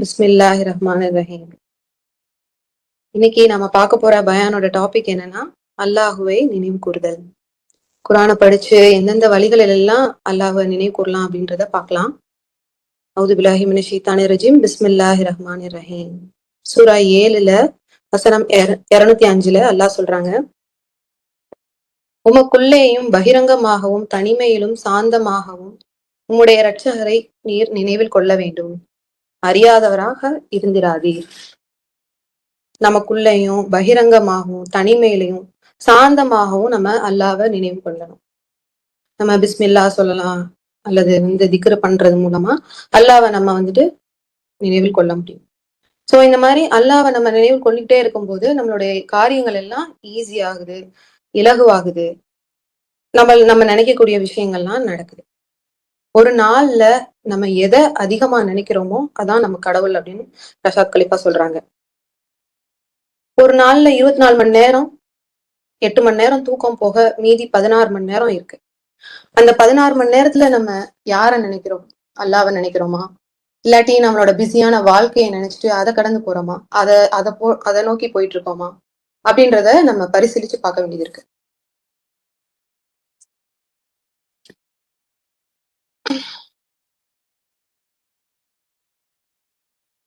பிஸ்மில்லாஹிர் ரஹ்மானிர் ரஹீம். இன்னைக்கு நம்ம பார்க்க போற பயானோட டாபிக் என்னன்னா, அல்லாஹுவை நினைவு கூறுதல். குரானை படிச்சு எந்தெந்த வழிகளில் எல்லாம் அல்லாஹுவை நினைவு கூறலாம் அப்படின்றத பார்க்கலாம். அவுது பில்லாஹி மினஷ் ஷைத்தானிர் ரஜீம். பிஸ்மில்லாஹிர் ரஹ்மானிர் ரஹீம். சூரா 7ல வசனம் 205 அல்லாஹ் சொல்றாங்க, உமக்குள்ளேயும் பகிரங்கமாகவும் தனிமையிலும் சாந்தமாகவும் உம்முடைய இரட்சகரை நீர் நினைவில் கொள்ள வேண்டும், அறியாதவராக இருந்திராதீர். நமக்குள்ளேயும் பகிரங்கமாகவும் தனிமையிலையும் சாந்தமாகவும் நம்ம அல்லாஹ்வை நினைவு கொள்ளணும். நம்ம பிஸ்மில்லா சொல்லலாம், அல்லது திக்ரு பண்றது மூலமா அல்லாஹ்வை நம்ம நினைவில் கொள்ள முடியும். சோ இந்த மாதிரி அல்லாஹ்வை நம்ம நினைவு கொண்டுகிட்டே இருக்கும்போது நம்மளுடைய காரியங்கள் எல்லாம் ஈஸி ஆகுது, இலகுவாகுது. நம்ம நினைக்கக்கூடிய விஷயங்கள்லாம் நடக்குது. ஒரு நாள்ல நம்ம எதை அதிகமா நினைக்கிறோமோ அதான் நம்ம கடவுள் அப்படின்னு ரஷாத் கலிஃபா சொல்றாங்க. ஒரு நாள்ல 24 மணி நேரம் 8 மணி நேரம் தூக்கம் போக மீதி 16 மணி நேரம் இருக்கு. அந்த 16 மணி நேரத்துல நம்ம யார நினைக்கிறோம்? அல்லாஹ்வை நினைக்கிறோமா, இல்லாட்டி நம்மளோட பிஸியான வாழ்க்கையை நினைச்சிட்டு அதை கடந்து போறோமா, அதை நோக்கி போயிட்டு இருக்கோமா அப்படின்றத நம்ம பரிசீலிச்சு பார்க்க வேண்டியது இருக்கு.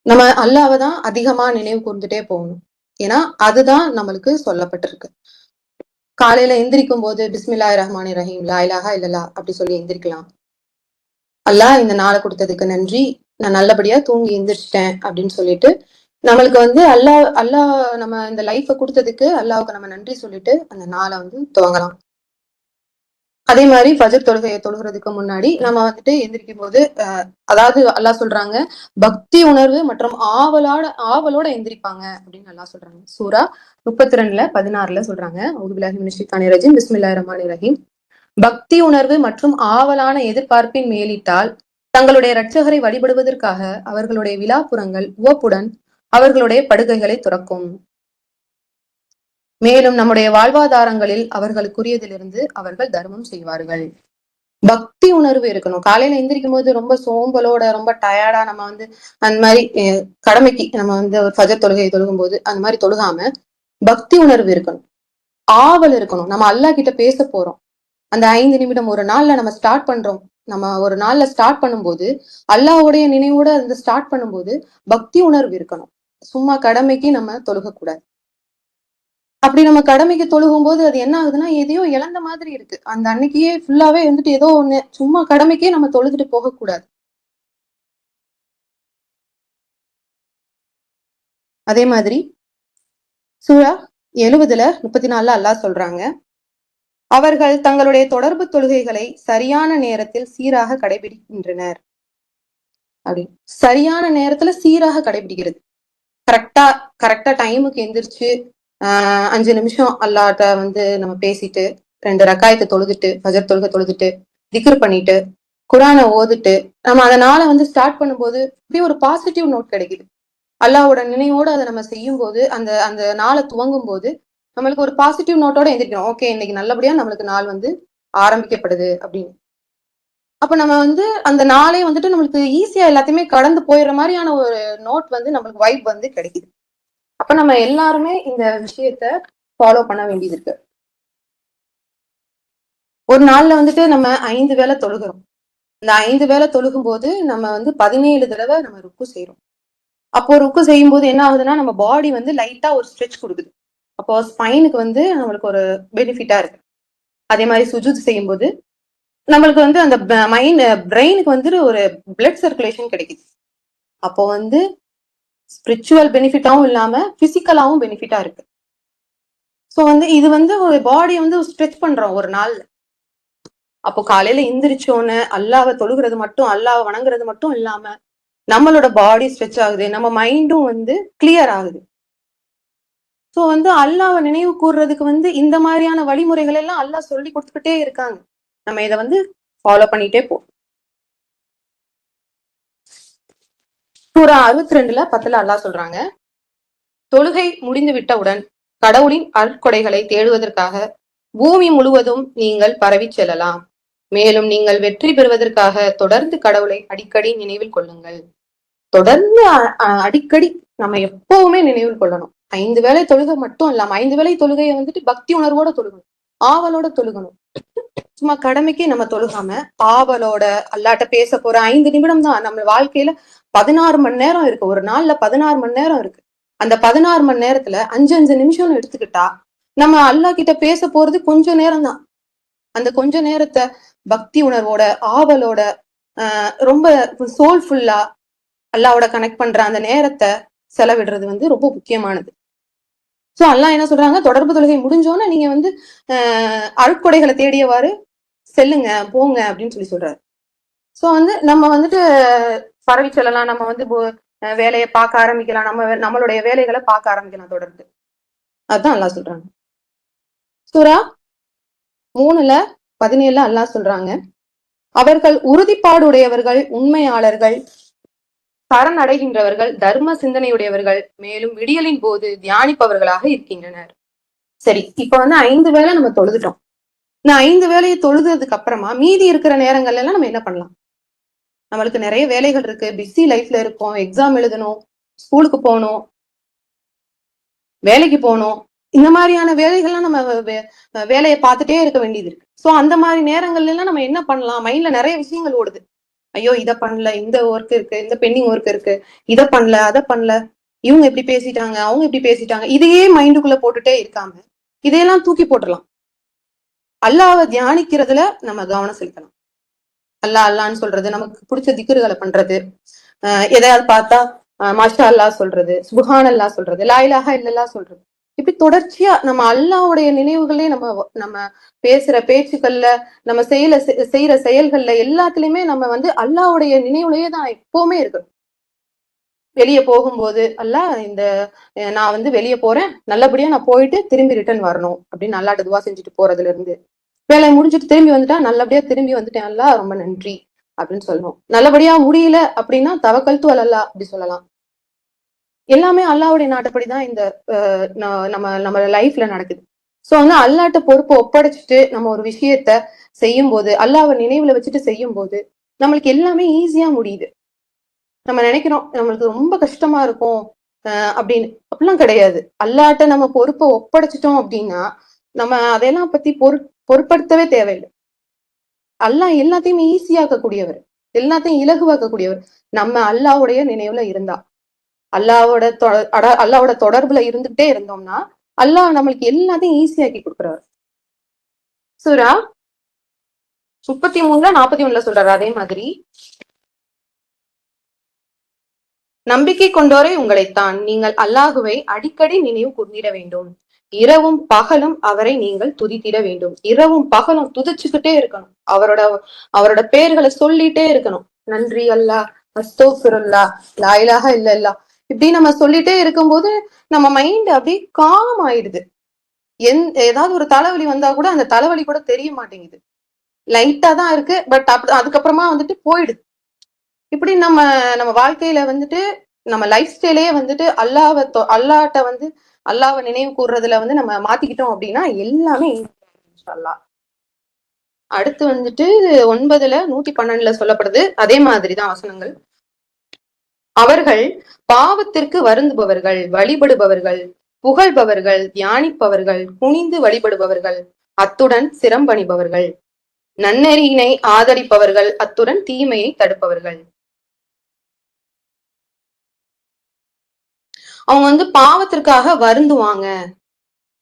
நம்ம அல்லாஹ்வை தான் அதிகமா நினைவு கூர்ந்துட்டே போகணும். ஏன்னா அதுதான் நம்மளுக்கு சொல்லப்பட்டிருக்கு. காலையில எந்திரிக்கும் போது பிஸ்மில்லாஹிர் ரஹ்மானிர் ரஹீம், லா இலாஹா இல்லல்லாஹ் அப்படி சொல்லி எந்திரிக்கலாம். அல்லாஹ் இந்த நாளை கொடுத்ததுக்கு நன்றி, நான் நல்லபடியா தூங்கி எந்திரிச்சிட்டேன் அப்படின்னு சொல்லிட்டு நம்மளுக்கு அல்லாஹ் நம்ம இந்த லைஃபை கொடுத்ததுக்கு அல்லாஹ்வுக்கு நம்ம நன்றி சொல்லிட்டு அந்த நாளை துவங்கலாம். அதே மாதிரி ஃபஜர் தொழுகையை தொழுகிறதுக்கு முன்னாடி நம்ம எந்திரிக்கும் போது அதாவது அல்லாஹ் சொல்றாங்க, பக்தி உணர்வு மற்றும் ஆவலோட எந்திரிப்பாங்க அப்படின்னு அல்லாஹ் சொல்றாங்க. சூரா 32:16 சொல்றாங்க, அஊது பில்லாஹி மினஷ் ஷைத்தானிர் ரஜீம், பிஸ்மில்லாஹிர் ரஹ்மானிர் ரஹீம். பக்தி உணர்வு மற்றும் ஆவலான எதிர்பார்ப்பின் மேலிட்டால் தங்களுடைய இரட்சகரை வழிபடுவதற்காக அவர்களுடைய விழாப்புறங்கள் உவப்புடன் அவர்களுடைய படுகைகளை துறக்கும். மேலும் நம்முடைய வாழ்வாதாரங்களில் அவர்களுக்குரியதிலிருந்து அவர்கள் தர்மம் செய்வார்கள். பக்தி உணர்வு இருக்கணும். காலையில எந்திரிக்கும் போது ரொம்ப சோம்பலோட, ரொம்ப டயர்டா நம்ம அந்த மாதிரி கடமைக்கு நம்ம ஒரு ஃபஜர் தொழுகையை தொழுகும் போது அந்த மாதிரி தொழுகாம பக்தி உணர்வு இருக்கணும், ஆவல் இருக்கணும். நம்ம அல்லாஹ் கிட்ட பேச போறோம். அந்த 5 நிமிடம் ஒரு நாள்ல நம்ம ஸ்டார்ட் பண்றோம். நம்ம ஒரு நாள்ல ஸ்டார்ட் பண்ணும்போது அல்லாஹ்வுடைய நினைவோட ஸ்டார்ட் பண்ணும்போது பக்தி உணர்வு இருக்கணும். சும்மா கடமைக்கு நம்ம தொழுக கூடாது. அப்படி நம்ம கடமைக்கு தொழுகும் போது அது என்ன ஆகுதுன்னா, எதையோ இழந்த மாதிரி இருக்கு. அந்த அன்னைக்கே ஃபுல்லாவே ஏதோ ஒண்ணு சும்மா கடமைக்கே நம்ம தொழுதுட்டு போக கூடாது. அதே மாதிரி சூரா 70:34 அல்லாஹ் சொல்றாங்க, அவர்கள் தங்களுடைய தொடர்பு தொழுகைகளை சரியான நேரத்தில் சீராக கடைபிடிக்கின்றனர். அப்படி சரியான நேரத்துல சீராக கடைபிடிக்கிறது, கரெக்டா டைமுக்கு எந்திரிச்சு 5 நிமிஷம் அல்லாஹ்ட்ட நம்ம பேசிட்டு 2 ரக்காயத்தை தொழுதுட்டு ஃபஜர் தொழுகை தொழுதுட்டு திக்ர் பண்ணிட்டு குரானை ஓதிட்டு நம்ம அதனால ஸ்டார்ட் பண்ணும்போது இப்படி ஒரு பாசிட்டிவ் நோட் கிடைக்குது. அல்லாஹ்வோட நினைவோட அதை நம்ம செய்யும் போது அந்த அந்த நாளை துவங்கும் போது நம்மளுக்கு ஒரு பாசிட்டிவ் நோட்டோட எந்திரிக்கணும். ஓகே, இன்னைக்கு நல்லபடியா நம்மளுக்கு நாள் ஆரம்பிக்கப்படுது அப்படின்னு. அப்ப நம்ம அந்த நாளே நம்மளுக்கு ஈஸியா எல்லாத்தையுமே கடந்து போயிடுற மாதிரியான ஒரு நோட் நம்மளுக்கு வைப் கிடைக்குது. அப்ப நம்ம எல்லாருமே இந்த விஷயத்த ஃபாலோ பண்ண வேண்டியது இருக்கு. ஒரு நாள்ல நம்ம 5 வேளை தொழுகிறோம். இந்த 5 வேளை தொழுகும் போது நம்ம 17 தடவை நம்ம ருக்கு செய்யறோம். அப்போ ருக்கு செய்யும் போது என்ன ஆகுதுன்னா, நம்ம பாடி லைட்டா ஒரு ஸ்ட்ரெச் கொடுக்குது. அப்போ ஸ்பைனுக்கு நம்மளுக்கு ஒரு பெனிஃபிட்டா இருக்கு. அதே மாதிரி சுஜூத் செய்யும் போது நம்மளுக்கு அந்த பிரெயினுக்கு ஒரு பிளட் சர்க்குலேஷன் கிடைக்குது. அப்போ ஸ்பிரிச்சுவல் பெனிஃபிட்டாவும் இல்லாம பிசிக்கலாவும் பெனிஃபிட்டா இருக்கு. சோ இது ஒரு பாடி ஸ்ட்ரெச் பண்றோம் ஒரு நாள்ல. அப்போ காலையில எந்திரிச்சோன்னு அல்லாஹ்வை தொழுகிறது மட்டும், அல்லாஹ்வை வணங்குறது மட்டும் இல்லாம நம்மளோட பாடி ஸ்ட்ரெச் ஆகுது, நம்ம மைண்டும் கிளியர் ஆகுது. சோ அல்லாஹ்வை நினைவு கூறுறதுக்கு இந்த மாதிரியான வழிமுறைகள் எல்லாம் அல்லாஹ் சொல்லி கொடுத்துக்கிட்டே இருக்காங்க. நம்ம இதை ஃபாலோ பண்ணிட்டே போ. சூரா 62:10 அல்லாஹ் சொல்றாங்க, தொழுகை முடிந்து விட்டவுடன் கடவுளின் அருட்கொடைகளை தேடுவதற்காக பூமி முழுவதும் நீங்கள் பரவி செல்லலாம். மேலும் நீங்கள் வெற்றி பெறுவதற்காக தொடர்ந்து கடவுளை அடிக்கடி நினைவில் கொள்ளுங்கள். தொடர்ந்து அடிக்கடி நம்ம எப்பவுமே நினைவில் கொள்ளணும். 5 வேளை தொழுகை மட்டும் இல்லாம 5 வேளை தொழுகையை வந்துட்டு பக்தி உணர்வோட தொழுகணும், ஆவலோட தொழுகணும். சும்மா கடமைக்கு நம்ம தொழுகாம ஆவலோட அல்லாட்ட பேச போற 5 நிமிடம் தான். நம்ம வாழ்க்கையில 16 மணி நேரம் இருக்கு, ஒரு நாள்ல 16 மணி நேரம் இருக்கு. அந்த 16 மணி நேரத்துல 5 நிமிஷம் எடுத்துக்கிட்டா நம்ம அல்லா கிட்ட பேச போறது கொஞ்ச நேரம் தான். அந்த கொஞ்ச நேரத்தை பக்தி உணர்வோட ஆவலோட ரொம்ப சோல்ஃபுல்லா அல்லாவோட கனெக்ட் பண்ற அந்த நேரத்தை செலவிடுறது வந்து ரொம்ப முக்கியமானது. சோ அல்லா என்ன சொல்றாங்க, தொடர்பு தொழுகை முடிஞ்சோன்னு நீங்க வந்து அருட்கொடைகளை தேடியவாறு செல்லுங்க, போங்க அப்படின்னு சொல்றாரு. சோ வந்து நம்ம வந்துட்டு பரவி செல்லலாம், நம்ம வந்து வேலையை பார்க்க ஆரம்பிக்கலாம், நம்மளுடைய வேலைகளை பார்க்க ஆரம்பிக்கலாம் தொடர்ந்து. அதுதான் அல்லா சொல்றாங்க. சூரா 3:17 அல்லா சொல்றாங்க, அவர்கள் உறுதிப்பாடு உடையவர்கள், உண்மையாளர்கள், சரணடைகின்றவர்கள், தர்ம சிந்தனையுடையவர்கள், மேலும் விடியலின் போது தியானிப்பவர்களாக இருக்கின்றனர். சரி, இப்ப வந்து 5 வேளை நம்ம தொழுதுட்டோம். இந்த 5 வேளையை தொழுதுறதுக்கு அப்புறமா மீதி இருக்கிற நேரங்கள்ல எல்லாம் நம்ம என்ன பண்ணலாம்? நம்மளுக்கு நிறைய வேலைகள் இருக்கு, பிஸி லைஃப்ல இருக்கும், எக்ஸாம் எழுதணும், ஸ்கூலுக்கு போகணும், வேலைக்கு போகணும், இந்த மாதிரியான வேலைகள்லாம் நம்ம வேலையை பார்த்துட்டே இருக்க வேண்டியது இருக்கு. சோ அந்த மாதிரி நேரங்கள்ல எல்லாம் நம்ம என்ன பண்ணலாம்? மைண்ட்ல நிறைய விஷயங்கள் ஓடுது. ஐயோ இதை பண்ணல, இந்த ஒர்க் இருக்கு, இந்த பெண்டிங் ஒர்க் இருக்கு, இதை பண்ணல, அதை பண்ணல, இவங்க இப்படி பேசிட்டாங்க, அவங்க இப்படி பேசிட்டாங்க, இதையே மைண்டுக்குள்ள போட்டுட்டே இருக்காம இதையெல்லாம் தூக்கி போட்டுடலாம். அல்லாவை தியானிக்கிறதுல நம்ம கவனம் செலுத்தலாம். அல்லான்னு சொல்றது, நமக்கு பிடிச்ச திக்ருகளை பண்றது, எதையாவது பார்த்தா மாஷா அல்லா சொல்றது, சுப்ஹான் அல்லா சொல்றது, லா இலாஹா இல்லல்லா சொல்றது, இப்படி தொடர்ச்சியா நம்ம அல்லாவுடைய நினைவுகளே நம்ம பேசுற பேச்சுக்கள்ல, நம்ம செய்யற செயல்கள்ல எல்லாத்துலயுமே நம்ம வந்து அல்லாவுடைய நினைவுலயே தான் எப்பவுமே இருக்கணும். வெளியே போகும்போது அல்லா நான் வந்து வெளியே போறேன், நல்லபடியா நான் போயிட்டு திரும்பி ரிட்டர்ன் வரணும் அப்படின்னு அல்லாட்ட துவா செஞ்சுட்டு போறதுல இருந்து, வேலையை முடிஞ்சுட்டு திரும்பி வந்துட்டா நல்லபடியா திரும்பி வந்துட்டேன் அல்லா ரொம்ப நன்றி அப்படின்னு சொல்லணும். நல்லபடியா முடியல அப்படின்னா தவக்கல்து அலல்லா அப்படி சொல்லலாம். எல்லாமே அல்லாவுடைய நாட்டுப்படிதான் இந்த நம்ம லைஃப்ல நடக்குது. சோ வந்து அல்லாட்ட பொறுப்பை ஒப்படைச்சிட்டு நம்ம ஒரு விஷயத்த செய்யும் போது, அல்லாவை நினைவுல வச்சுட்டு செய்யும் போது நம்மளுக்கு எல்லாமே ஈஸியா முடியுது. நம்ம நினைக்கிறோம் நம்மளுக்கு ரொம்ப கஷ்டமா இருக்கும் அப்படின்னு, அப்படிலாம் கிடையாது. அல்லாட்ட நம்ம பொறுப்பை ஒப்படைச்சிட்டோம் அப்படின்னா நம்ம அதையெல்லாம் பத்தி பொருட்படுத்தவே தேவையில்லை. அல்லா எல்லாத்தையுமே ஈஸியாக்கக்கூடியவர், எல்லாத்தையும் இலகுவாக்கக்கூடியவர். நம்ம அல்லாவுடைய நினைவுல இருந்தா, அல்லாவோட தொடர்புல இருந்துகிட்டே இருந்தோம்னா அல்லாஹ் நம்மளுக்கு எல்லாத்தையும் ஈஸியாக்கி கொடுக்குறாரு. சூரா 33:41 சொல்றாரு. அதே மாதிரி, நம்பிக்கை கொண்டோரை உங்களைத்தான், நீங்கள் அல்லாஹுவை அடிக்கடி நினைவு கூர்ந்திட வேண்டும், இரவும் பகலும் அவரை நீங்கள் துதித்திட வேண்டும். இரவும் பகலும் துதிச்சுக்கிட்டே இருக்கணும், அவரோட பேர்களை சொல்லிட்டே இருக்கணும். நன்றி அல்லாஹ், அஸ்தோஃபிருல்லா, லா இலாஹா இல்லல்லா, இப்படி நம்ம சொல்லிட்டே இருக்கும்போது நம்ம மைண்ட் அப்படியே காம் ஆயிடுது. ஏதாவது ஒரு தலைவலி வந்தா கூட அந்த தலைவலி கூட தெரிய மாட்டேங்குது, லைட்டா தான் இருக்கு, பட் அதுக்கப்புறமா வந்துட்டு போயிடுது. இப்படி நம்ம நம்ம வாழ்க்கையில வந்துட்டு நம்ம லைஃப் ஸ்டைலே வந்துட்டு அல்லாட்ட வந்து அல்லாவை நினைவு கூறுறதுல வந்து நம்ம மாத்திக்கிட்டோம் அப்படின்னா எல்லாமே அல்லாஹ். அடுத்து வந்துட்டு 9:112 சொல்லப்படுது, அதே மாதிரிதான் வசனங்கள். அவர்கள் பாவத்திற்கு வருந்துபவர்கள், வழிபடுபவர்கள், புகழ்பவர்கள், தியானிப்பவர்கள், குனிந்து வழிபடுபவர்கள், அத்துடன் சிரம்பணிபவர்கள், நன்னெறியினை ஆதரிப்பவர்கள், அத்துடன் தீமையை தடுப்பவர்கள். அவங்க வந்து பாவத்திற்காக வருந்துவாங்க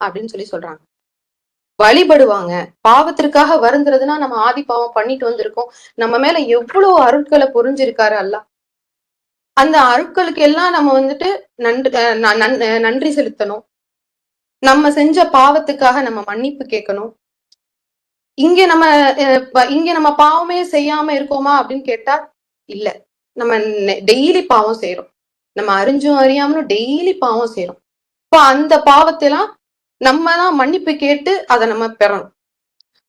அப்படின்னு சொல்றாங்க. வழிபடுவாங்க. பாவத்திற்காக வருந்துறதுன்னா நம்ம ஆதி பாவம் பண்ணிட்டு வந்திருக்கோம், நம்ம மேல எவ்வளவு அருட்களை புரிஞ்சிருக்காரு அல்லாஹ். அந்த அருட்களுக்கு எல்லாம் நம்ம வந்துட்டு நன்றி செலுத்தணும். நம்ம செஞ்ச பாவத்துக்காக நம்ம மன்னிப்பு கேட்கணும். இங்க நம்ம பாவமே செய்யாம இருக்கோமா அப்படின்னு கேட்டா இல்ல, நம்ம டெய்லி பாவம் செய்யறோம், நம்ம அறிஞ்சும் அறியாமலும் டெய்லி பாவம் செய்யறோம். இப்போ அந்த பாவத்தெல்லாம் நம்ம தான் மன்னிப்பு கேட்டு அதை நம்ம பெறணும்.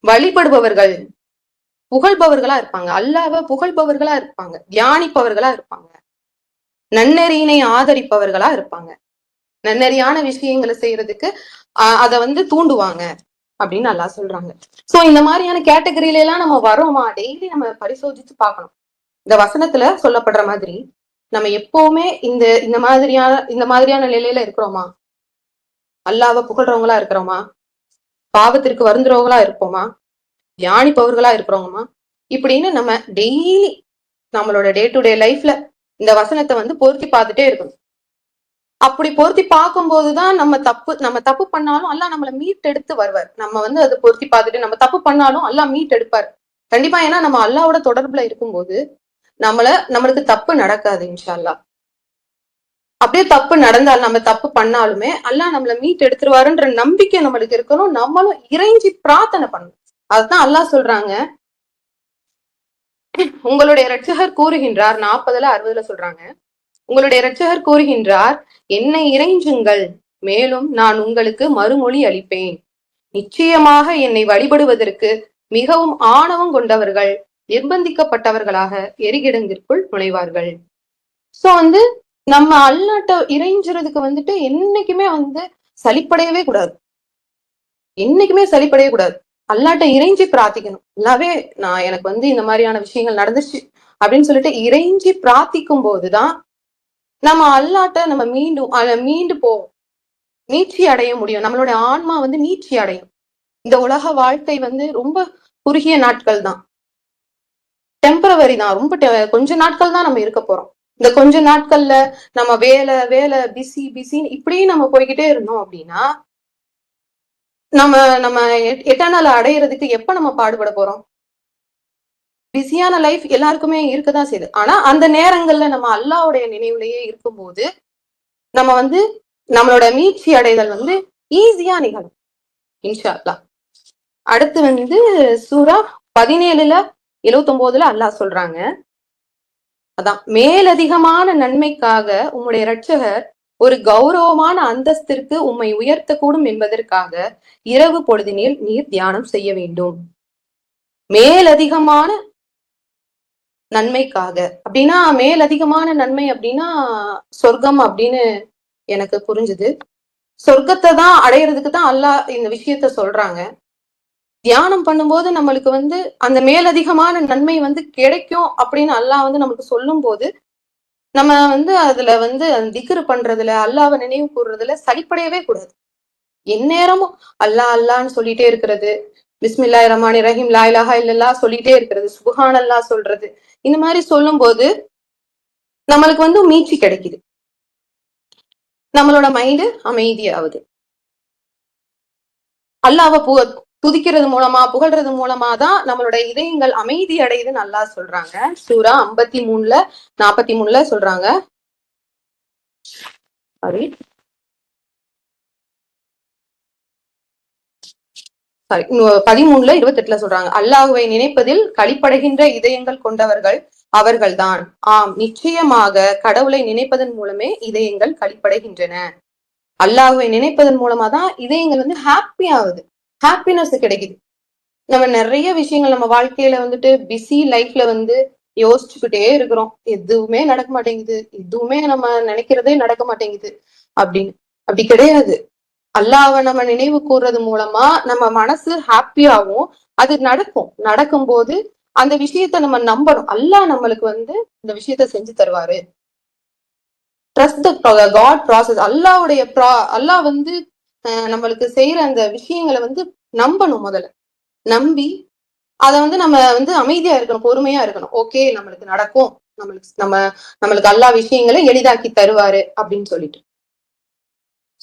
வழிபடுபவர்கள் புகழ்பவர்களா இருப்பாங்க, அல்லாஹ்வை புகழ்பவர்களா இருப்பாங்க, தியானிப்பவர்களா இருப்பாங்க, நன்னெறியினை ஆதரிப்பவர்களா இருப்பாங்க, நன்னெறியான விஷயங்களை செய்யறதுக்கு அதை வந்து தூண்டுவாங்க. அப்படின்னு நல்லா சொல்றாங்க. சோ இந்த மாதிரியான கேட்டகரியில எல்லாம் நம்ம வரோமா, டெய்லி நம்ம பரிசோதிச்சு பார்க்கணும். இந்த வசனத்துல சொல்லப்படுற மாதிரி நம்ம எப்பவுமே இந்த மாதிரியான நிலையில இருக்கிறோமா, அல்லாஹ்வை புகழ்றவங்களா இருக்கிறோமா, பாவத்திற்கு வருந்துறவங்களா இருப்போமா, தியானிப்பவர்களா இருக்கிறோமா, இப்படின்னு நம்ம டெய்லி நம்மளோட டே டு டே லைஃப்ல இந்த வசனத்தை வந்து பொருத்தி பார்த்துட்டே இருக்கணும். அப்படி பொருத்தி பார்க்கும்போதுதான் நம்ம தப்பு பண்ணாலும் அல்லாஹ் நம்மளை மீட் எடுத்து வருவார். நம்ம வந்து அதை பொருத்தி பார்த்துட்டு நம்ம தப்பு பண்ணாலும் அல்லாஹ் மீட் எடுப்பார் கண்டிப்பா. ஏன்னா நம்ம அல்லாஹ்வோட தொடர்புல இருக்கும்போது நம்மளுக்கு தப்பு நடக்காது இன்ஷா அல்லாஹ். அப்படியே தப்பு நடந்தால் நம்ம தப்பு பண்ணாலுமே அல்லாஹ் நம்மளை மீட் எடுத்துருவாருன்ற நம்பிக்கை நம்மளுக்கு இருக்கணும். நம்மளும் இறைஞ்சி பிரார்த்தனை பண்ணணும். அதுதான் அல்லாஹ் சொல்றாங்க, உங்களுடைய இரட்சகர் கூறுகின்றார். 40-60 சொல்றாங்க, உங்களுடைய இரட்சகர் கூறுகின்றார், என்னை இறைஞ்சுங்கள், மேலும் நான் உங்களுக்கு மறுமொழி அளிப்பேன். நிச்சயமாக என்னை வழிபடுவதற்கு மிகவும் ஆணவம் கொண்டவர்கள் நிர்பந்திக்கப்பட்டவர்களாக எரிகிடங்கிற்குள் நுழைவார்கள். சோ வந்து நம்ம அல்லாட்ட இறைஞ்சுறதுக்கு வந்துட்டு என்னைக்குமே வந்து சலிப்படையவே கூடாது. என்னைக்குமே சலிப்படையவே கூடாது. அல்லாட்ட இறைஞ்சி பிரார்த்திக்கணும். அல்லாவே நான் எனக்கு வந்து இந்த மாதிரியான விஷயங்கள் நடந்துச்சு அப்படின்னு சொல்லிட்டு இறைஞ்சி பிரார்த்திக்கும் போதுதான் நம்ம அல்லாட்ட நம்ம மீண்டு போவோம், மீட்சி அடைய முடியும். நம்மளுடைய ஆன்மா வந்து மீட்சி அடையும். இந்த உலக வாழ்க்கை வந்து ரொம்ப குறுகிய நாட்கள் தான், டெம்பரவரி தான், ரொம்ப கொஞ்ச நாட்கள் தான் நம்ம இருக்க போறோம். இந்த கொஞ்ச நாட்கள்ல நம்ம வேலை வேலை பிஸின்னு இப்படியே நம்ம போய்கிட்டே இருந்தோம் அப்படின்னா நம்ம நம்ம எட்டர்னல் அடையிறதுக்கு எப்ப நம்ம பாடுபட போறோம்? பிஸியான லைஃப் எல்லாருக்குமே இருக்கதான் செய்யுது. ஆனா அந்த நேரங்கள்ல நம்ம அல்லாஹ்வுடைய நினைவுலயே இருக்கும்போது நம்ம வந்து நம்மளோட மீட்சி அடைதல் வந்து ஈஸியா நிகழும் இன்ஷா அல்லாஹ். அடுத்து வந்து சூரா 17-79 அல்லாஹ் சொல்றாங்க, அதான் மேலதிகமான நன்மைக்காக உம்முடைய இரட்சகர் ஒரு கௌரவமான அந்தஸ்திற்கு உம்மை உயர்த்தக்கூடும் என்பதற்காக இரவு பொழுதினில் நீர் தியானம் செய்ய வேண்டும். மேலதிகமான நன்மைக்காக அப்படின்னா, மேலதிகமான நன்மை அப்படின்னா சொர்க்கம் அப்படின்னு எனக்கு புரிஞ்சுது. சொர்க்கத்தை தான் அடையிறதுக்கு தான் அல்லாஹ் இந்த விஷயத்த சொல்றாங்க. தியானம் பண்ணும்போது நம்மளுக்கு வந்து அந்த மேலதிகமான நன்மை வந்து கிடைக்கும் அப்படின்னு அல்லாஹ் வந்து நமக்கு சொல்லும் போது நம்ம வந்து அதுல வந்து திக்ரு பண்றதுல, அல்லாஹ்வை நினைவு கூறுறதுல சலிப்படையவே கூடாது. எந்நேரமும் அல்லாஹ் அல்லான்னு சொல்லிட்டே இருக்கிறது, பிஸ்மில்லாஹிர் ரஹ்மானிர் ரஹீம், லா இலாஹா இல்லல்லாஹ் சொல்லிட்டே இருக்கிறது, சுப்ஹானல்லாஹ் சொல்றது, இந்த மாதிரி சொல்லும் போது நம்மளுக்கு வந்து மீட்சி கிடைக்குது. நம்மளோட மைண்டு அமைதியாகுது. அல்லாஹ்வை துதிக்கிறது மூலமா, புகழ்றது மூலமா தான் நம்மளோட இதயங்கள் அமைதி அடையுதுன்னு அல்லாஹ் சொல்றாங்க. சூரா 53-43 சொல்றாங்க. சாரி 13-28 சொல்றாங்க, அல்லாஹ்வை நினைப்பதில் களிப்படைகின்ற இதயங்கள் கொண்டவர்கள் அவர்கள்தான். ஆம், நிச்சயமாக கடவுளை நினைப்பதன் மூலமே இதயங்கள் களிப்படைகின்றன. அல்லாஹ்வை நினைப்பதன் மூலமா தான் இதயங்கள் வந்து ஹாப்பி ஆகுது, ஹாப்பினஸ் கிடைக்குது. நம்ம நிறைய விஷயங்கள் நம்ம வாழ்க்கையில வந்துட்டு பிஸி லைஃப்ல வந்து யோசிச்சுக்கிட்டே இருக்கிறோம், எதுவுமே நடக்க மாட்டேங்குது, எதுவுமே நம்ம நினைக்கிறதே நடக்க மாட்டேங்குது அப்படின்னு. அப்படி கிடையாது. அல்லாஹ்வை நம்ம நினைவு கூறுறது மூலமா நம்ம மனசு ஹாப்பியாவும் அது நடக்கும்போது அந்த விஷயத்த நம்ம நம்பணும். அல்லாஹ் நம்மளுக்கு வந்து இந்த விஷயத்த செஞ்சு தருவாரு. Trust the God process. அல்லாஹ் வந்து நம்மளுக்கு செய்யற அந்த விஷயங்களை வந்து நம்பணும். முதல்ல நம்பி அதை வந்து நம்ம வந்து அமைதியா இருக்கணும், பொறுமையா இருக்கணும். ஓகே, நம்மளுக்கு நடக்கும், நம்மளுக்கு அல்லாஹ் விஷயங்களை எளிதாக்கி தருவாரு அப்படின்னு சொல்லிட்டு.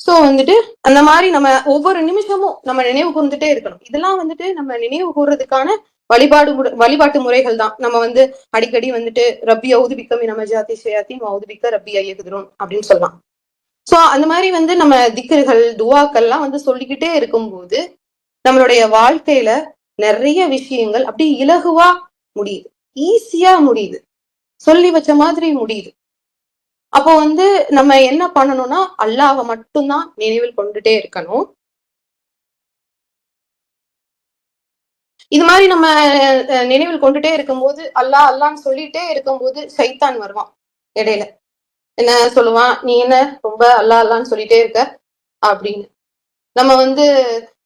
சோ வந்துட்டு அந்த மாதிரி நம்ம ஒவ்வொரு நிமிஷமும் நம்ம நினைவு கூர்ந்துட்டே இருக்கணும். இதெல்லாம் வந்துட்டு நம்ம நினைவு கூறுறதுக்கான வழிபாட்டு முறைகள் தான். நம்ம வந்து அடிக்கடி வந்துட்டு ரப்பி ஔதுபிக்க மின மஜாத்தி ஷயாத்தீன் வௌதுபிக்க ரப்பி ஐயகுதுரும் அப்படின்னு சொல்லலாம். சோ அந்த மாதிரி வந்து நம்ம திக்ருகள் துவாக்கள்லாம் வந்து சொல்லிக்கிட்டே இருக்கும்போது நம்மளுடைய வாழ்க்கையில நிறைய விஷயங்கள் அப்படி இலகுவா முடியுது, ஈஸியா முடியுது, சொல்லி வச்ச மாதிரி முடியுது. அப்போ வந்து நம்ம என்ன பண்ணணும்னா அல்லாஹ்வை மட்டும்தான் நினைவில் கொண்டுட்டே இருக்கணும். இது மாதிரி நம்ம நினைவில் கொண்டுட்டே இருக்கும்போது அல்லாஹ் அல்லான்னு சொல்லிட்டே இருக்கும்போது சைத்தான் வருவான் இடையில. என்ன சொல்லுவான், நீ என்ன ரொம்ப அல்லாஹ் அல்லான்னு சொல்லிட்டே இருக்க அப்படின்னு. நம்ம வந்து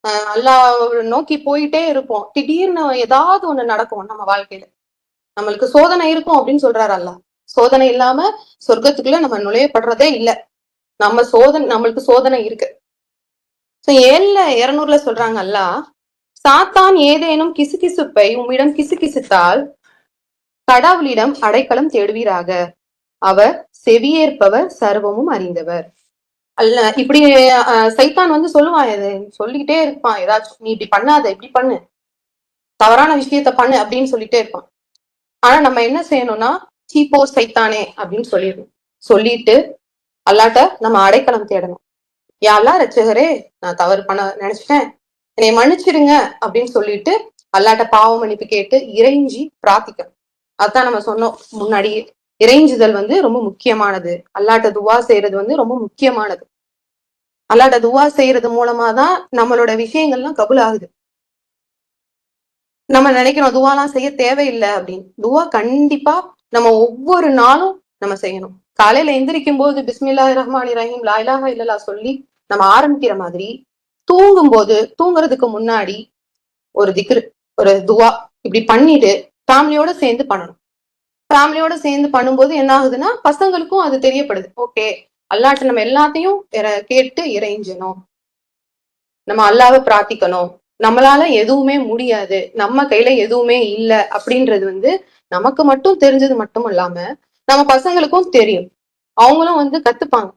அல்லாஹ் நோக்கி போயிட்டே இருப்போம். திடீர்னு ஏதாவது ஒண்ணு நடக்கும் நம்ம வாழ்க்கையில. நம்மளுக்கு சோதனை இருக்கும் அப்படின்னு சொல்றாரு அல்லாஹ். சோதனை இல்லாம சொர்க்கத்துக்குள்ள நம்ம நுழையப்படுறதே இல்ல. நம்மளுக்கு சோதனை இருக்கு. 7ல 200ல சொல்றாங்க அல்லாஹ், சாத்தான் ஏதேனும் கிசுகிசுப்பை உம்மிடம் கிசுகிசுத்தால் கடவுளிடம் அடைக்கலம் தேடுவீராக. அவர் செவியேற்பவர், சர்வமும் அறிந்தவர். அல்ல இப்படி சைத்தான் வந்து சொல்லுவான், இது சொல்லிக்கிட்டே இருப்பான். ஏதாச்சும் நீ இப்படி பண்ணாத, இப்படி பண்ணு, தவறான விஷயத்த பண்ணு அப்படின்னு சொல்லிட்டே இருப்பான். ஆனா நம்ம என்ன செய்யணும்னா, சீப்போ சைத்தானே அப்படின்னு சொல்லிடணும். சொல்லிட்டு அல்லாட்ட நம்ம அடைக்கலம் தேடணும். யாரெல்லாம் ரட்சகரே, நான் தவறு பண்ண நினைச்சிட்டேன், என்னை மன்னிச்சிடுங்க அப்படின்னு சொல்லிட்டு அல்லாட்ட பாவ மன்னிப்பு கேட்டு இறைஞ்சி பிரார்த்திக்கணும். அதான் நம்ம சொன்னோம் முன்னாடியே, இறைஞ்சுதல் வந்து ரொம்ப முக்கியமானது. அல்லாட்ட துவா செய்யறது வந்து ரொம்ப முக்கியமானது. அல்லாட்ட துவா செய்யறது மூலமாதான் நம்மளோட விஷயங்கள்லாம் கபுல் ஆகுது. நம்ம நினைக்கிறோம் துவாலாம் செய்ய தேவையில்லை அப்படின்னு. துவா கண்டிப்பா நம்ம ஒவ்வொரு நாளும் நம்ம செய்யணும். காலையில எந்திரிக்கும் போது பிஸ்மில்லாஹிர் ரஹ்மானிர் ரஹீம் லா இலாஹா இல்லல்லாஹ் சொல்லி நம்ம ஆரம்பிக்கிற மாதிரி, தூங்குறதுக்கு முன்னாடி ஒரு திக்ரு, ஒரு துவா இப்படி பண்ணிட்டு ஃபேமிலியோட சேர்ந்து பண்ணணும். ஃபேமிலியோட சேர்ந்து பண்ணும்போது என்ன ஆகுதுன்னா, பசங்களுக்கும் அது தெரியப்படுது. ஓகே, அல்லாட்ட நம்ம எல்லாத்தையும் கேட்டு இறைஞ்சணும், நம்ம அல்லாவை பிரார்த்திக்கணும், நம்மளால எதுவுமே முடியாது, நம்ம கையில எதுவுமே இல்லை அப்படின்றது வந்து நமக்கு மட்டும் தெரிஞ்சது மட்டும் இல்லாம நம்ம பசங்களுக்கும் தெரியும். அவங்களும் வந்து கத்துப்பாங்க.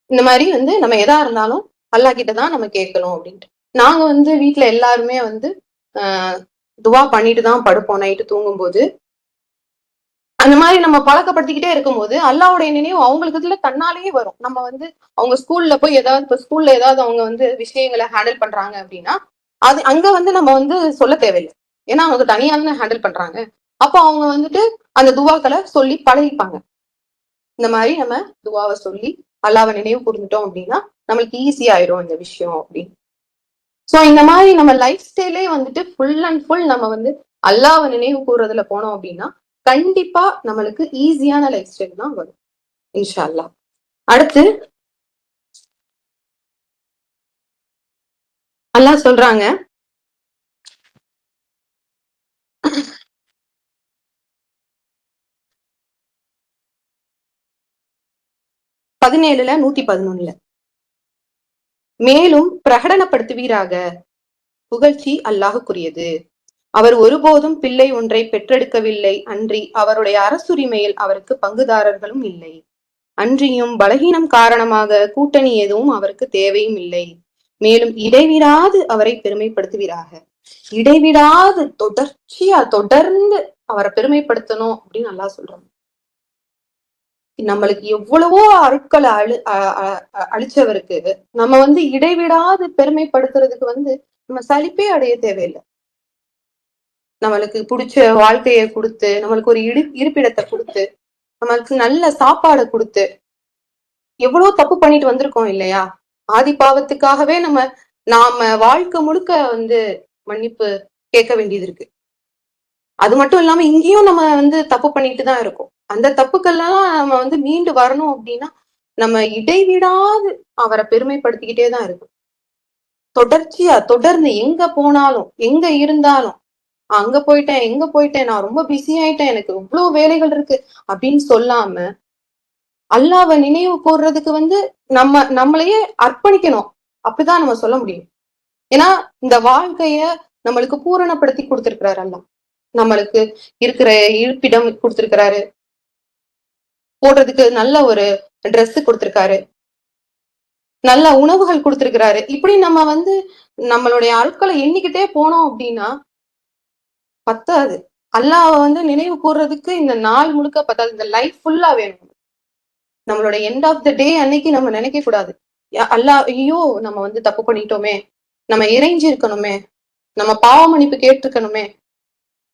இந்த மாதிரி வந்து நம்ம எதா இருந்தாலும் அல்லா கிட்டதான் நம்ம கேட்கணும் அப்படின்ட்டு. நாங்க வந்து வீட்டுல எல்லாருமே வந்து துவா பண்ணிட்டு தான் படுப்போம் நைட்டு தூங்கும்போது. அந்த மாதிரி நம்ம பழக்கப்படுத்திக்கிட்டே இருக்கும்போது அல்லாவுடைய நினைவு அவங்களுக்கு இதுல தன்னாலேயே வரும். நம்ம வந்து அவங்க ஸ்கூல்ல போய் ஸ்கூல்ல ஏதாவது அவங்க வந்து விஷயங்களை ஹேண்டில் பண்றாங்க அப்படின்னா, அது அங்க வந்து நம்ம வந்து சொல்ல தேவையில்லை. ஏன்னா அவங்க தனியா தானே ஹேண்டில் பண்றாங்க. அப்போ அவங்க வந்துட்டு அந்த துவாக்களை சொல்லி பழகிப்பாங்க. இந்த மாதிரி நம்ம துவாவை சொல்லி அல்லாவை நினைவு கூர்ந்துட்டோம் அப்படின்னா நம்மளுக்கு ஈஸி ஆயிரும் இந்த விஷயம் அப்படின்னு. சோ இந்த மாதிரி நம்ம லைஃப் ஸ்டைலே வந்துட்டு ஃபுல் அண்ட் ஃபுல் நம்ம வந்து அல்லாவை நினைவு கூறுறதுல போனோம் அப்படின்னா கண்டிப்பா நம்மளுக்கு ஈஸியான லைஃப் ஸ்டைல் தான் வரும் இன்ஷா அல்லாஹ். அடுத்து அல்லாஹ் சொல்றாங்க, 17ல 111ல மேலும் பிரகடனப்படுத்துவீராக, புகழ்ச்சி அல்லாஹுக்குரியது. அவர் ஒருபோதும் பிள்ளை ஒன்றை பெற்றெடுக்கவில்லை, அன்றி அவருடைய அரசுரிமையில் அவருக்கு பங்குதாரர்களும் இல்லை. அன்றியும் பலகீனம் காரணமாக கூட்டணி எதுவும் அவருக்கு தேவையும் இல்லை. மேலும் இடைவிடாது அவரை பெருமைப்படுத்துவீராக. இடைவிடாது தொடர்ந்து அவரை பெருமைப்படுத்தணும் அப்படின்னு நல்லா சொல்றாங்க. நம்மளுக்கு எவ்வளவோ அருட்களை அழிச்சவருக்கு நம்ம வந்து இடைவிடாது பெருமைப்படுத்துறதுக்கு வந்து நம்ம சலிப்பே அடைய தேவையில்லை. நம்மளுக்கு பிடிச்ச வாழ்க்கைய கொடுத்து, நம்மளுக்கு ஒரு இருப்பிடத்தை கொடுத்து, நம்மளுக்கு நல்ல சாப்பாடை கொடுத்து, எவ்வளவு தப்பு பண்ணிட்டு வந்திருக்கோம் இல்லையா? ஆதி பாவத்துக்காகவே நாம வாழ்க்கை முழுக்க வந்து மன்னிப்பு கேட்க வேண்டியது இருக்கு. அது மட்டும் இல்லாம இங்கேயும் நம்ம வந்து தப்பு பண்ணிட்டு தான் இருக்கோம். அந்த தப்புக்கெல்லாம் நம்ம வந்து மீண்டு வரணும் அப்படின்னா நம்ம இடைவிடாது அவரை பெருமைப்படுத்திக்கிட்டே தான் இருக்கும். தொடர்ந்து எங்க போனாலும் எங்க இருந்தாலும், அங்க போயிட்டேன் எங்க போயிட்டேன், நான் ரொம்ப பிஸி ஆயிட்டேன், எனக்கு இவ்வளவு வேலைகள் இருக்கு அப்படின்னு சொல்லாம அல்லாவை நினைவு கூர்றதுக்கு வந்து நம்மளையே அர்ப்பணிக்கணும். அப்படிதான் நம்ம சொல்ல முடியும். ஏன்னா இந்த வாழ்க்கைய நம்மளுக்கு பூரணப்படுத்தி கொடுத்திருக்கிறாரு அல்லா. நம்மளுக்கு இருக்கிற இருப்பிடம் கொடுத்திருக்கிறாரு, போடுறதுக்கு நல்ல ஒரு ட்ரெஸ் கொடுத்திருக்காரு, நல்ல உணவுகள் கொடுத்திருக்கிறாரு. இப்படி நம்ம வந்து நம்மளுடைய ஆட்களை எண்ணிக்கிட்டே போனோம் அப்படின்னா பத்தாது. அல்லாஹ் வந்து நினைவு கூர்றதுக்கு இந்த நாள் முழுக்க பத்தாது, இந்த லைஃப் ஃபுல்லா வேணும். நம்மளோட எண்ட் ஆஃப் த டே அன்னைக்கு நம்ம நினைக்க கூடாது, அல்லாஹ் ஐயோ நம்ம வந்து தப்பு பண்ணிட்டோமே, நம்ம இறைஞ்சி இருக்கணுமே, நம்ம பாவ மன்னிப்பு கேட்டிருக்கணுமே,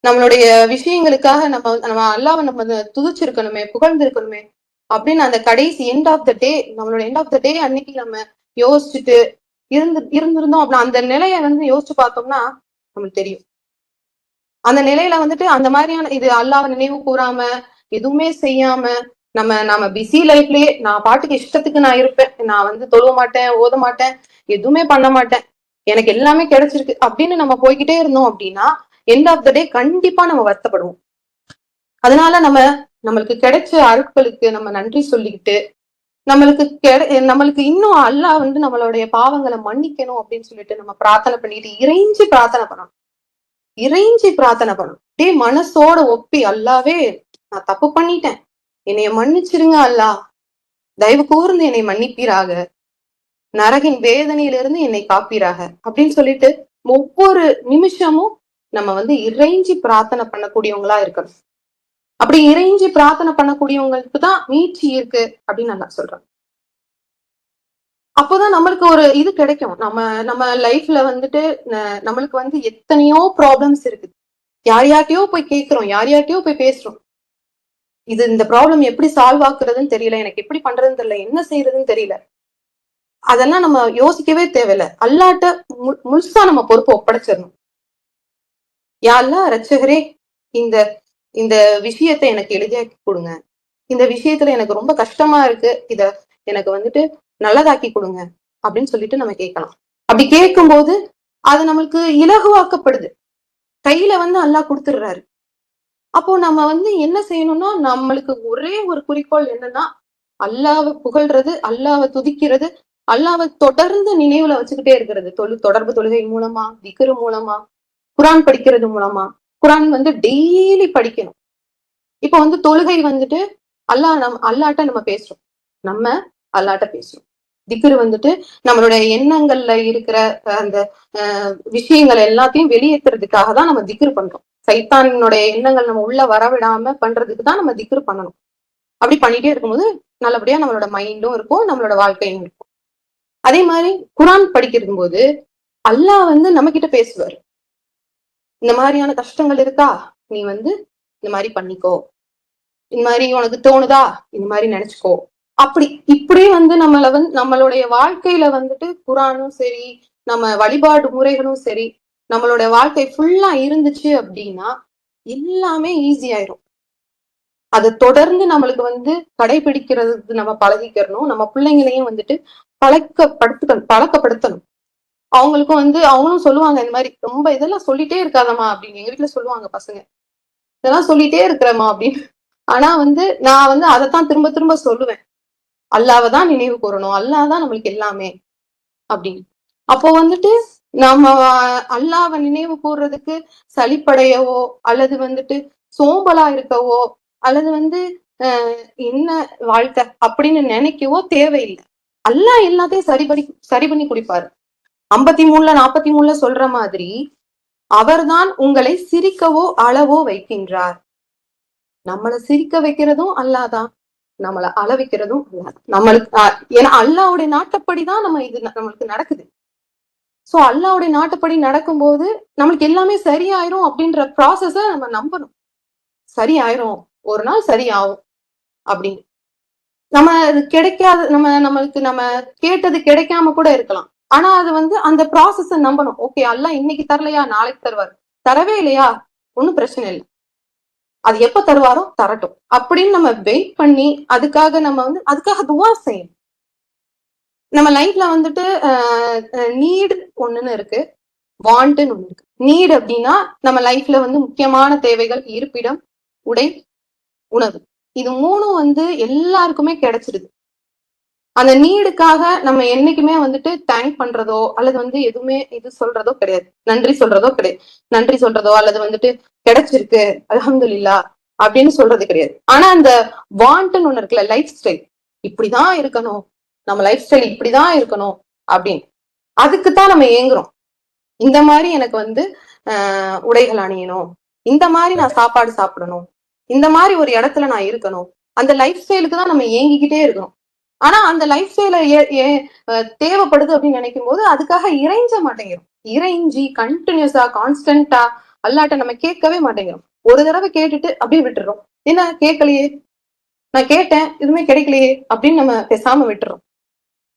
நம்மளுடைய விஷயங்களுக்காக நம்ம அல்லாஹ்வை நம்ம துதிச்சிருக்கணுமே, புகழ்ந்திருக்கணுமே அப்படின்னு அந்த கடைசி எண்ட் ஆஃப் த டே, நம்மளோட எண்ட் ஆஃப் த டே அன்னைக்கு நம்ம யோசிச்சுட்டு இருந்திருந்தோம் அப்படின்னா அந்த நிலையை வந்து யோசிச்சு பார்த்தோம்னா நம்மளுக்கு தெரியும். அந்த நிலையில வந்துட்டு அந்த மாதிரியான இது அல்லாஹ்வை நினைவு கூறாம எதுவுமே செய்யாம நம்ம பிஸி லைஃப்லயே நான் பாட்டுக்கு இஷ்டத்துக்கு நான் இருப்பேன், நான் வந்து தொழுவ மாட்டேன், ஓத மாட்டேன், எதுவுமே பண்ண மாட்டேன், எனக்கு எல்லாமே கிடைச்சிருக்கு அப்படின்னு நம்ம போய்கிட்டே இருந்தோம் அப்படின்னா எண்ட் ஆஃப் த டே கண்டிப்பா நம்ம வருத்தப்படுவோம். அதனால நம்மளுக்கு கிடைச்ச அருட்களுக்கு நம்ம நன்றி சொல்லிக்கிட்டு நம்மளுக்கு இன்னும் அல்லாஹ் வந்து நம்மளுடைய பாவங்களை மன்னிக்கணும் அப்படின்னு சொல்லிட்டு நம்ம பிரார்த்தனை பண்ணிட்டு இறைஞ்சி பிரார்த்தனை பண்ணணும். இறைஞ்சி பிரார்த்தனை பண்ணணும். அப்படியே மனசோட ஒப்பி, அல்லாவே நான் தப்பு பண்ணிட்டேன், என்னைய மன்னிச்சிருங்க அல்லாஹ், தயவு கூர்ந்து என்னை மன்னிப்பீராக, நரகின் வேதனையிலிருந்து என்னை காப்பீராக அப்படின்னு சொல்லிட்டு ஒவ்வொரு நிமிஷமும் நம்ம வந்து இறைஞ்சி பிரார்த்தனை பண்ணக்கூடியவங்களா இருக்கணும். அப்படி இறைஞ்சி பிரார்த்தனை பண்ணக்கூடியவங்களுக்கு தான் மீட்சி இருக்கு அப்படின்னு நல்லா சொல்றேன். அப்போதான் நம்மளுக்கு ஒரு இது கிடைக்கும். நம்ம லைஃப்ல வந்துட்டு நம்மளுக்கு வந்து எத்தனையோ ப்ராப்ளம்ஸ் இருக்குது. யார்கிட்டயோ போய் கேட்கிறோம், யார்கிட்டயோ போய் பேசுறோம். இந்த ப்ராப்ளம் எப்படி சால்வ் ஆக்குறதுன்னு தெரியல, எனக்கு எப்படி பண்றதுன்னு தெரியல, என்ன செய்யறதுன்னு தெரியல. அதெல்லாம் நம்ம யோசிக்கவே தேவையில்ல. அல்லாட்ட முழுசா நம்ம பொறுப்பை ஒப்படைச்சிடணும். யா அல்லாஹ் ரட்சகரே, இந்த இந்த விஷயத்தை எனக்கு எளிதாக்கி கொடுங்க, இந்த விஷயத்துல எனக்கு ரொம்ப கஷ்டமா இருக்கு, இத எனக்கு வந்துட்டு நல்லதாக்கி கொடுங்க அப்படின்னு சொல்லிட்டு நம்ம கேட்கலாம். அப்படி கேட்கும்போது அது நம்மளுக்கு இலகுவாக்கப்படுது, கையில வந்து அல்லாஹ் கொடுத்துடுறாரு. அப்போ நம்ம வந்து என்ன செய்யணும்னா, நம்மளுக்கு ஒரே ஒரு குறிக்கோள் என்னன்னா, அல்லாஹ்வை புகழ்றது, அல்லாஹ்வை துதிக்கிறது, அல்லாஹ்வை தொடர்ந்து நினைவுல வச்சுக்கிட்டே இருக்கிறது. தொடர்பு தொழுகை மூலமா, திக்ரு மூலமா, குரான் படிக்கிறது மூலமா. குரான் வந்து டெய்லி படிக்கணும். இப்ப வந்து தொழுகை வந்துட்டு அல்லாட்ட நம்ம பேசுறோம், நம்ம அல்லாட்ட பேசுறோம். திக்ரு வந்துட்டு நம்மளுடைய எண்ணங்கள்ல இருக்கிற அந்த விஷயங்கள் எல்லாத்தையும் வெளியேற்றுறதுக்காக தான் நம்ம திக்ரு பண்றோம். சைத்தானுடைய எண்ணங்கள் நம்ம உள்ள வரவிடாம பண்றதுக்கு தான் நம்ம திக்ரு பண்ணணும். அப்படி பண்ணிட்டே இருக்கும்போது நல்லபடியா நம்மளோட மைண்டும் இருக்கும், நம்மளோட வாழ்க்கையும் இருக்கும். அதே மாதிரி குரான் படிக்கிறது போது அல்லாஹ் வந்து நம்ம கிட்ட பேசுவார். இந்த மாதிரியான கஷ்டங்கள் இருக்கா, நீ வந்து இந்த மாதிரி பண்ணிக்கோ, இந்த மாதிரி உனக்கு தோணுதா, இந்த மாதிரி நினைச்சுக்கோ. அப்படி இப்படி வந்து நம்மளுடைய வாழ்க்கையில வந்துட்டு குரானும் சரி, நம்ம வழிபாடு முறைகளும் சரி, நம்மளோட வாழ்க்கை ஃபுல்லா இருந்துச்சு அப்படின்னா எல்லாமே ஈஸி ஆயிரும். அதை தொடர்ந்து நம்மளுக்கு வந்து கடைபிடிக்கிறதுக்கு நம்ம பழகிக்கிறணும். நம்ம பிள்ளைங்களையும் வந்துட்டு பழக்கப்படுத்தணும். அவங்களுக்கும் வந்து அவங்களும் சொல்லுவாங்க, இந்த மாதிரி ரொம்ப இதெல்லாம் சொல்லிட்டே இருக்காதம்மா அப்படின்னு. எங்க வீட்டுல சொல்லுவாங்க பசங்க, இதெல்லாம் சொல்லிட்டே இருக்கிறம்மா அப்படின்னு. ஆனா வந்து நான் வந்து அதைத்தான் திரும்ப திரும்ப சொல்லுவேன். அல்லாவை தான் நினைவு கூறணும், அல்லாஹ் தான் நம்மளுக்கு எல்லாமே அப்படின்னு. அப்போ வந்துட்டு நம்ம அல்லாவை நினைவு கூறுறதுக்கு சலிப்படையவோ அல்லது வந்துட்டு சோம்பலா இருக்கவோ அல்லது வந்து என்ன வாழ்க்கை அப்படின்னு நினைக்கவோ தேவையில்லை. அல்லாஹ் எல்லாத்தையும் சரி பண்ணி குடிப்பாரு. 53 43 சொல்ற மாதிரி அவர்தான் உங்களை சிரிக்கவோ அளவோ வைக்கின்றார். நம்மளை சிரிக்க வைக்கிறதும் அல்லாதான், நம்மளை அள வைக்கிறதும் அல்லாதான். நம்மளுக்கு ஏன்னா அல்லாவுடைய நாட்டப்படிதான் நம்மளுக்கு நடக்குது. சோ அல்லாவுடைய நாட்டுப்படி நடக்கும்போது நம்மளுக்கு எல்லாமே சரியாயிரும் அப்படின்ற ப்ராசஸ நம்ம நம்பணும். சரியாயிரும், ஒரு நாள் சரியாகும் அப்படின்னு. நம்ம அது கிடைக்காது, நம்ம கேட்டது கிடைக்காம கூட இருக்கலாம். ஆனா அது வந்து அந்த ப்ராசஸ நம்பணும். ஓகே, அல்லாஹ் இன்னைக்கு தரலையா, நாளைக்கு தருவாரு. தரவே இல்லையா, ஒன்னும் பிரச்சனை இல்லை, அது எப்ப தருவாரோ தரட்டும் அப்படின்னு நம்ம வெயிட் பண்ணி அதுக்காக துவா செய்யணும். நம்ம லைஃப்ல வந்துட்டு நீட் ஒண்ணுன்னு இருக்கு, வாண்ட்னு ஒண்ணு இருக்கு. நீட் அப்படின்னா நம்ம லைஃப்ல வந்து முக்கியமான தேவைகள் இருப்பிடம், உடை, உணவு. இது மூணும் வந்து எல்லாருக்குமே கிடைச்சிருது. அந்த நீடுக்காக நம்ம என்னைக்குமே வந்துட்டு தேங்க் பண்றதோ அல்லது வந்து எதுவுமே இது சொல்றதோ கிடையாது, நன்றி சொல்றதோ கிடையாது. நன்றி சொல்றதோ அல்லது வந்துட்டு கிடைச்சிருக்கு அல்ஹம்துலில்லாஹ் அப்படின்னு சொல்றது கிடையாது. ஆனா அந்த வாண்ட்னு ஒண்ணு இருக்குல்ல, லைஃப் ஸ்டைல், இப்படிதான் இருக்கணும், நம்ம லைஃப் ஸ்டைல் இப்படிதான் இருக்கணும் அப்படின்னு, அதுக்குத்தான் நம்ம ஏங்குறோம். இந்த மாதிரி எனக்கு வந்து உடைகள் அணியணும், இந்த மாதிரி நான் சாப்பாடு சாப்பிடணும், இந்த மாதிரி ஒரு இடத்துல நான் இருக்கணும், அந்த லைஃப் ஸ்டைலுக்கு தான் நம்ம ஏங்கிக்கிட்டே இருக்கணும். ஆனா அந்த லைஃப் ஸ்டைல தேவைப்படுது அப்படின்னு நினைக்கும் போது அதுக்காக இறைஞ்ச மாட்டேங்கிறோம். இறைஞ்சி கண்டினியூஸா கான்ஸ்டன்டா அல்லாட்ட நம்ம கேட்கவே மாட்டேங்கிறோம். ஒரு தடவை கேட்டுட்டு அப்படியே விட்டுறோம். என்ன கேட்கலையே, நான் கேட்டேன் எதுவுமே கிடைக்கலையே அப்படின்னு நம்ம பேசாம விட்டுறோம்.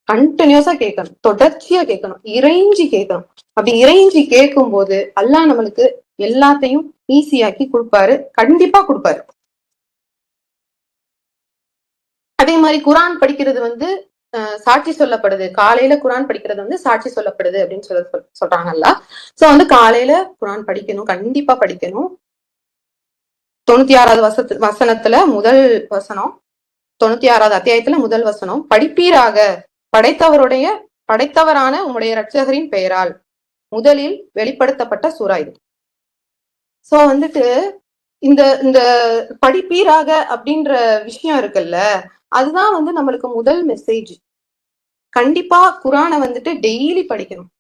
கண்டினியூஸா கேட்கணும், தொடர்ச்சியா கேட்கணும், இறைஞ்சி கேட்கணும். அப்படி இறைஞ்சி கேட்கும் போது அல்லாஹ் நம்மளுக்கு எல்லாத்தையும் ஈஸியாக்கி கொடுப்பாரு, கண்டிப்பா கொடுப்பாரு. அதே மாதிரி குரான் படிக்கிறது வந்து சாட்சி சொல்லப்படுது. காலையில குரான் படிக்கிறது வந்து சாட்சி சொல்லப்படுது அப்படின்னு சொல்றாங்கல்ல. சோ வந்து காலையில குரான் படிக்கணும், கண்டிப்பா படிக்கணும். 96வது வசனத்துல முதல் வசனம், 96வது அத்தியாயத்துல முதல் வசனம், படிப்பீராக படைத்தவரான உம்முடைய இரட்சகரின் பெயரால் முதலில் வெளிப்படுத்தப்பட்ட சூறா இது. சோ வந்துட்டு இந்த இந்த படிப்பீராக அப்படின்ற விஷயம் இருக்குல்ல, அதுதான் வந்து நம்மளுக்கு முதல் மெசேஜ். கண்டிப்பா குரானை வந்துட்டு டெய்லி படிக்கணும்.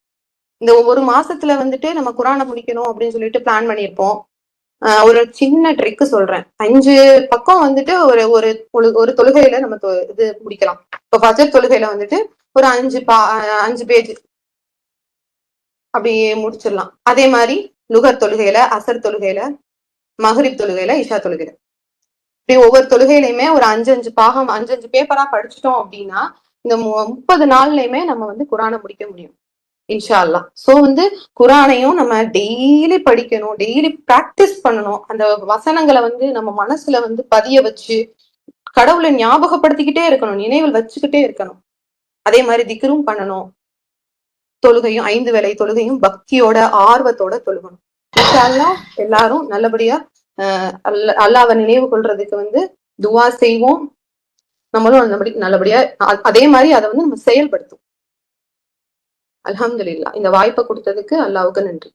இந்த ஒரு மாசத்துல வந்துட்டு நம்ம குரானை முடிக்கணும் அப்படின்னு சொல்லிட்டு பிளான் பண்ணியிருப்போம். ஒரு சின்ன ட்ரிக் சொல்றேன். 5 பக்கம் வந்துட்டு ஒரு ஒரு ஒரு தொழுகையில நம்ம இது முடிக்கலாம். இப்போ ஃபஜர் தொழுகையில வந்துட்டு ஒரு 5 பேஜ் அப்படியே முடிச்சிடலாம். அதே மாதிரி லுகர் தொழுகையில, அசர் தொழுகையில, மகரிப் தொழுகையில, இஷா தொழுகையில, இப்படி ஒவ்வொரு தொழுகையிலுமே ஒரு 5 பாகம் 5 பேப்பரா படிச்சுட்டோம் அப்படின்னா இந்த 30 நாள்லயுமே நம்ம வந்து குரானை முடிக்க முடியும் இன்ஷா அல்லா. சோ வந்து குரானையும் நம்ம டெய்லி படிக்கணும், டெய்லி பிராக்டிஸ் பண்ணணும். அந்த வசனங்களை வந்து நம்ம மனசுல வந்து பதிய வச்சு கடவுளை ஞாபகப்படுத்திக்கிட்டே இருக்கணும், நினைவில் வச்சுக்கிட்டே இருக்கணும். அதே மாதிரி திக்ரும் பண்ணணும். தொழுகையும் 5 வேளை தொழுகையும் பக்தியோட ஆர்வத்தோட தொழுகணும். இன்ஷா அல்லா எல்லாரும் நல்லபடியா அல்லாஹ்வை நினைவு கொள்றதுக்கு வந்து துவா செய்வோம். நம்மளும் நல்லபடியா அதே மாதிரி அதை வந்து நம்ம செயல்படுத்தும். அல்ஹம்துலில்லாஹ். இந்த வாய்ப்பை கொடுத்ததுக்கு அல்லாஹ்வுக்கு நன்றி.